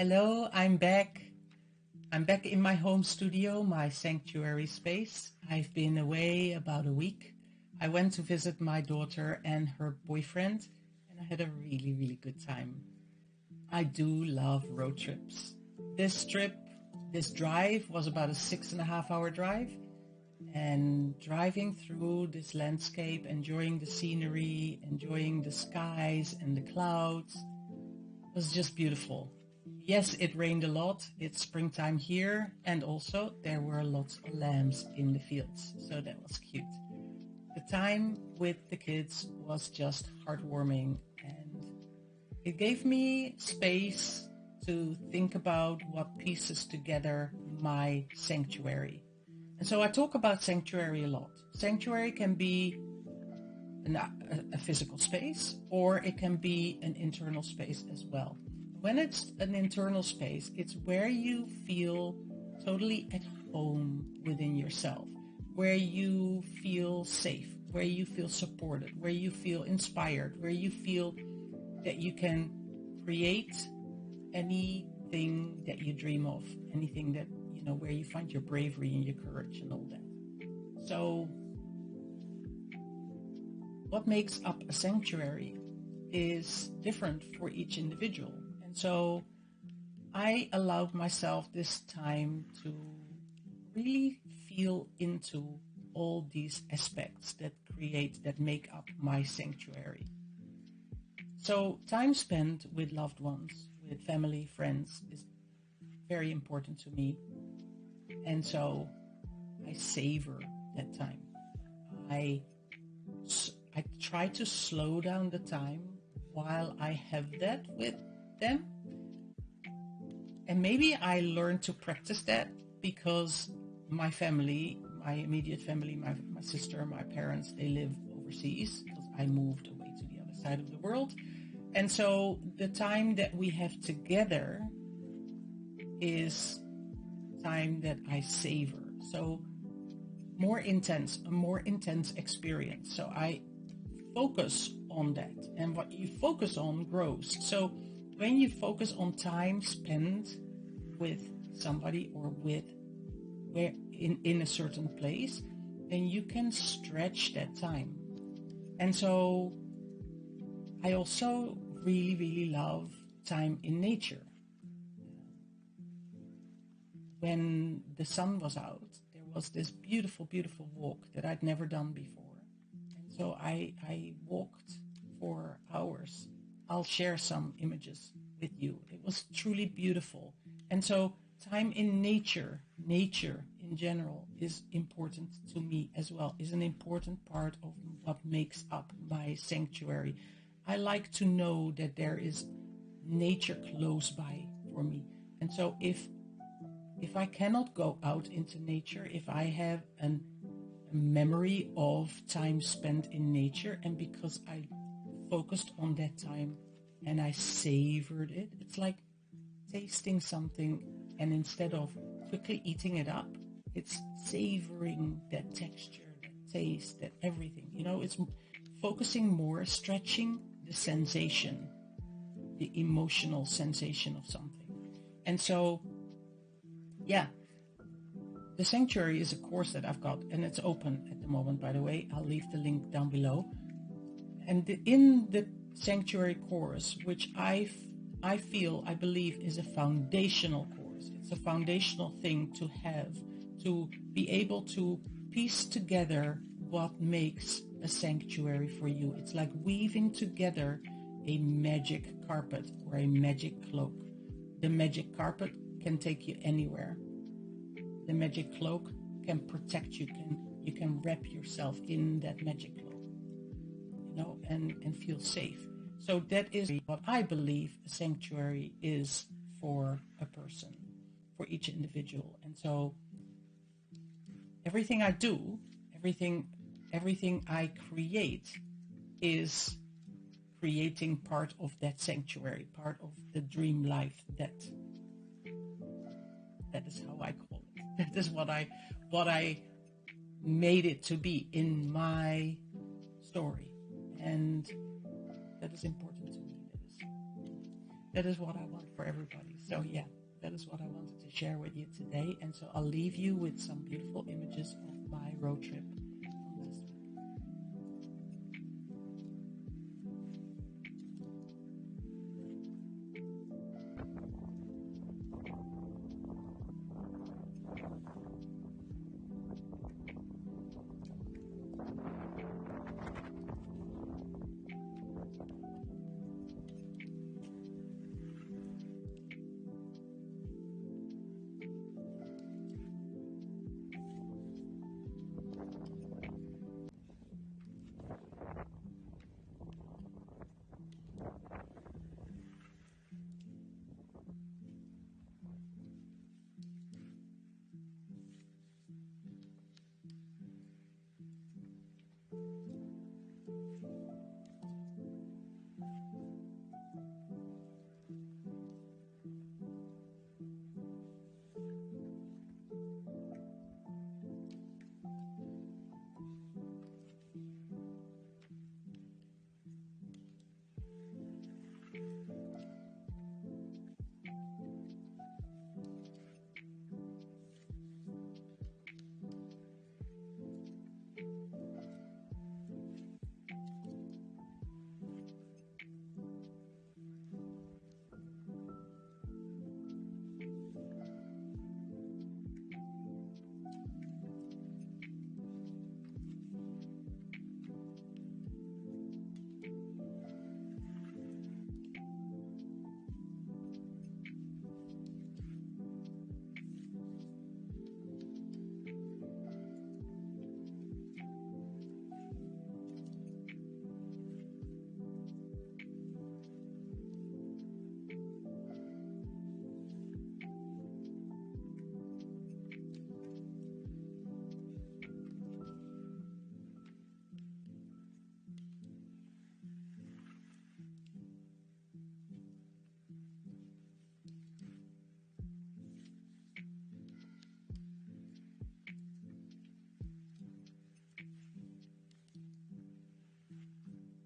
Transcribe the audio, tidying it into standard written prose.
Hello, I'm back. I'm back in my home studio, my sanctuary space. I've been away about a week. I went to visit my daughter and her boyfriend, and I had a really, really good time. I do love road trips. This trip, this drive was about a 6.5 hour drive, and driving through this landscape, enjoying the scenery, enjoying the skies and the clouds was just beautiful. Yes, it rained a lot. It's springtime here, and also there were lots of lambs in the fields, so that was cute. The time with the kids was just heartwarming, and it gave me space to think about what pieces together my sanctuary. And so I talk about sanctuary a lot. Sanctuary can be a physical space, or it can be an internal space as well. When it's an internal space, it's where you feel totally at home within yourself, where you feel safe, where you feel supported, where you feel inspired, where you feel that you can create anything that you dream of, anything that, where you find your bravery and your courage and all that. So what makes up a sanctuary is different for each individual. And so I allowed myself this time to really feel into all these aspects that make up my sanctuary. So time spent with loved ones, with family, friends is very important to me. And so I savor that time. I try to slow down the time while I have that with them. And maybe I learned to practice that because my family, my immediate family, my sister, my parents, they live overseas because I moved away to the other side of the world. And so the time that we have together is time that I savor. So a more intense experience. So I focus on that, and what you focus on grows. So when you focus on time spent with somebody or where in a certain place, then you can stretch that time. And so I also really, really love time in nature. When the sun was out, there was this beautiful, beautiful walk that I'd never done before. And so I walked for hours. I'll share some images with you. It was truly beautiful. And so time in nature in general is important to me as well, is an important part of what makes up my sanctuary. I like to know that there is nature close by for me. And so if I cannot go out into nature, if I have a memory of time spent in nature, and because I focused on that time and I savored it, it's like tasting something, and instead of quickly eating it up, it's savoring that texture, that taste, that everything. It's focusing more, stretching the sensation, the emotional sensation of something. And so, yeah, the sanctuary is a course that I've got, and it's open at the moment, by the way. I'll leave the link down below. And in the sanctuary course, which I believe is a foundational course. It's a foundational thing to have, to be able to piece together what makes a sanctuary for you. It's like weaving together a magic carpet or a magic cloak. The magic carpet can take you anywhere. The magic cloak can protect you. You can wrap yourself in that magic cloak, and feel safe. So that is what I believe a sanctuary is for a person, for each individual. And so everything I do, everything I create is creating part of that sanctuary, part of the dream life that is how I call it. That is what I made it to be in my story. And that is important to me. that is what I want for everybody. So yeah, that is what I wanted to share with you today. And so I'll leave you with some beautiful images of my road trip